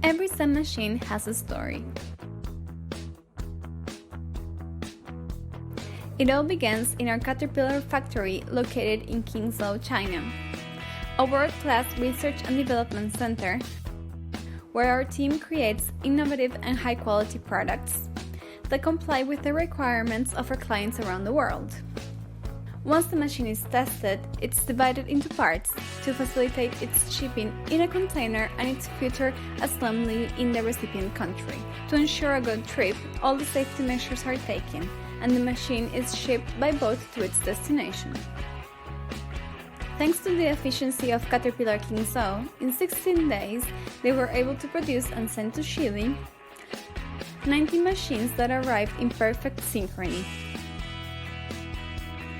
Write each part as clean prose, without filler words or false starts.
Every SEM machine has a story. It all begins in our Caterpillar factory located in Qingzhou, China, a world-class research and development center where our team creates innovative and high-quality products that comply with the requirements of our clients around the world. Once the machine is tested, it's divided into parts to facilitate its shipping in a container and its future assembly in the recipient country. To ensure a good trip, all the safety measures are taken, and the machine is shipped by boat to its destination. Thanks to the efficiency of Caterpillar Qingzhou, in 16 days they were able to produce and send to Chile 90 machines that arrived in perfect synchrony,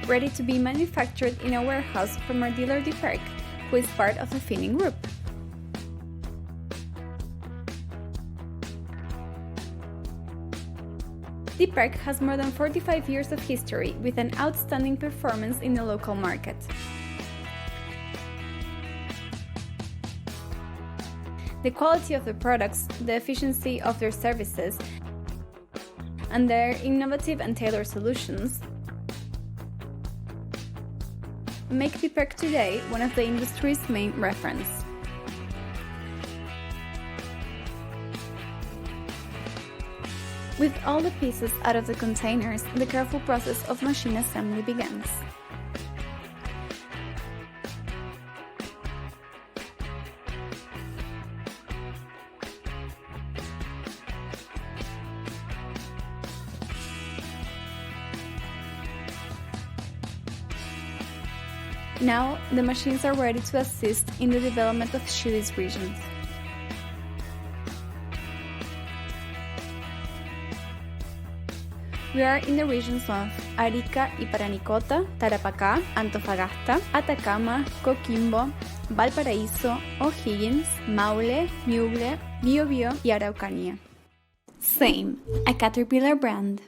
ready to be manufactured in a warehouse from our dealer Diperk, who is part of the Finning Group. Diperk has more than 45 years of history with an outstanding performance in the local market. The quality of the products, the efficiency of their services, and their innovative and tailored solutions make Diperk today one of the industry's main reference. With all the pieces out of the containers, the careful process of machine assembly begins. Now, the machines are ready to assist in the development of Chile's regions. We are in the regions of Arica y Paranicota, Tarapacá, Antofagasta, Atacama, Coquimbo, Valparaíso, O'Higgins, Maule, Ñuble, Biobío y Araucanía. SEM, a Caterpillar brand.